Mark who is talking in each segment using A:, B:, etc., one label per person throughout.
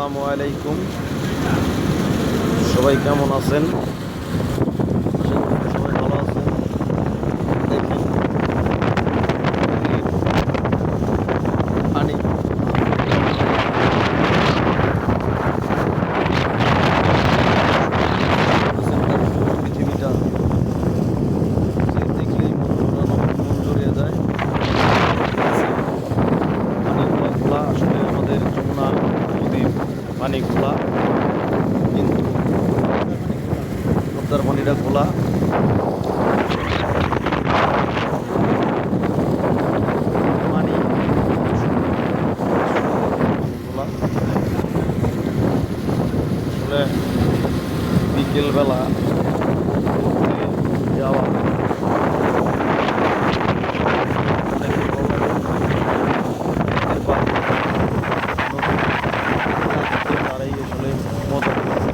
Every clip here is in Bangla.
A: আসসালামু আলাইকুম। সবাই কেমন আছেন? আশা করি সবাই ভালো আছেন। দেখেন পানি পৃথিবীটা যে দেখলেই মন জড়িয়ে যায়। পানিগুলা খোলা, আসলে আমাদের যমুনা নদীর পানি খোলা, কিন্তু পদ্মার পানিটা খোলা। পানি খোলা আসলে বিকেলবেলা যাওয়া অনেক ভালো লাগে। নদীর পাড়ে তারাই আসলে মজা করতেছে।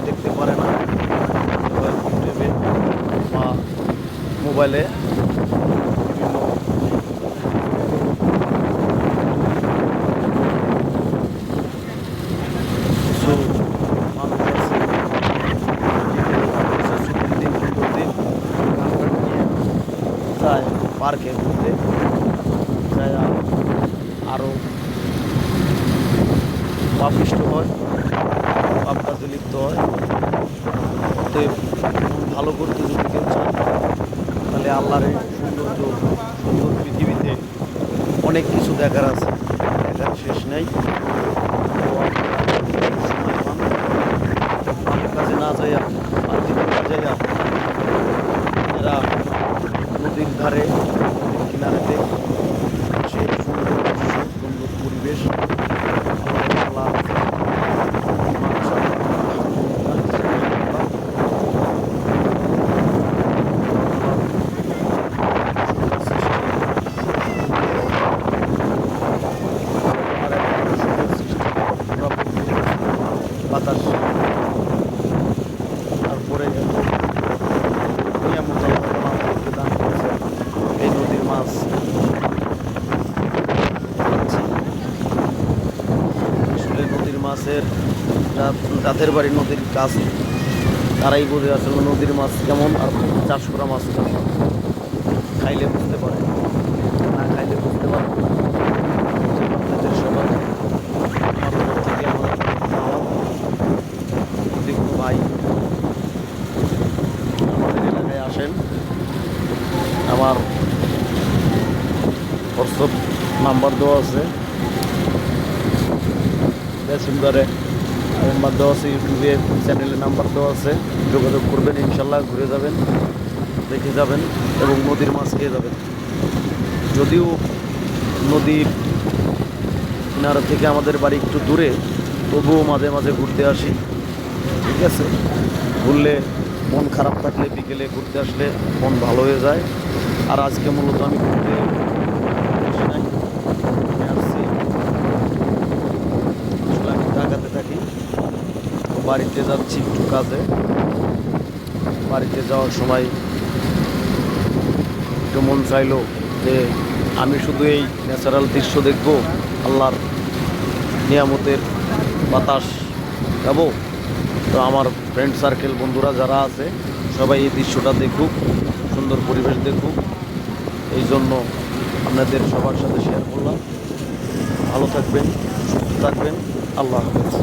A: দেখতে পারে না ইউটিউবে বা মোবাইলে বিভিন্ন কিছু মানুষ আছে ছুটির দিন সুন্দর দিন গান নিয়ে যায় পার্কে ঘুরতে, যায় আরও পাপিষ্ট হয়, পাপ কাজে লিপ্ত হয়। অতএব ভালো করতে যদি কেউ চান, তাহলে আল্লাহর এই সৌন্দর্য সুন্দর পৃথিবীতে অনেক কিছু দেখার আছে, দেখার শেষ নেই। তো আপনারা সময় পান, পাপের কাজে না যাইয়া আত্মীয় যাইয়া এরা নদীর ধারে নদীর কিনারেতে সে সুন্দর দৃশ্য, সুন্দর পরিবেশ আল্লাহ আছে। বাতাস, তারপরে নিয়ামত আমাদেরকে দান করেছে এই নদীর মাছ। আসলে নদীর মাছের যাদের বাড়ি নদীর কাছে তারাই বোঝে আসলে নদীর মাছ কেমন আর চাষ করা মাছ কেমন। খাইলে বুঝতে পারে, না খাইলে বুঝতে পারে না। আপনাদের সবার আমার তরফ থেকে আমার যদি কোনো ভাই আমাদের এলাকায় আসেন, আমার হোয়াটসঅ্যাপ নাম্বার দেওয়া আছে, মেসেঞ্জারে নাম্বার দেওয়া আছে, ইউটিউবে চ্যানেলে নাম্বার দেওয়া আছে। যোগাযোগ করবেন, ইনশাল্লাহ ঘুরে যাবেন, দেখে যাবেন এবং নদীর মাছ খেয়ে যাবেন। যদিও নদীর কিনারা থেকে আমাদের বাড়ি একটু দূরে, তবুও মাঝে মাঝে ঘুরতে আসি। ঠিক আছে, ঘুরলে মন খারাপ থাকলে বিকেলে ঘুরতে আসলে মন ভালো হয়ে যায়। আর আজকে মূলত আমি ঘুরতে আসি নাই, আমি আসছি আসলে আমি ঢাকাতে থাকি, বাড়িতে যাচ্ছি একটু কাজে। বাড়িতে যাওয়ার সময় একটু মন চাইলো যে আমি শুধু এই ন্যাচারাল দৃশ্য দেখবো, আল্লাহর নিয়ামতের বাতাস খাবো। তো আমার ফ্রেন্ড সার্কেল বন্ধুরা যারা আছে সবাই এই দৃশ্যটা দেখুক, সুন্দর পরিবেশ দেখুক, এই জন্য আপনাদের সবার সাথে শেয়ার করলাম। ভালো থাকবেন, সুস্থ থাকবেন, আল্লাহ হাফেজ।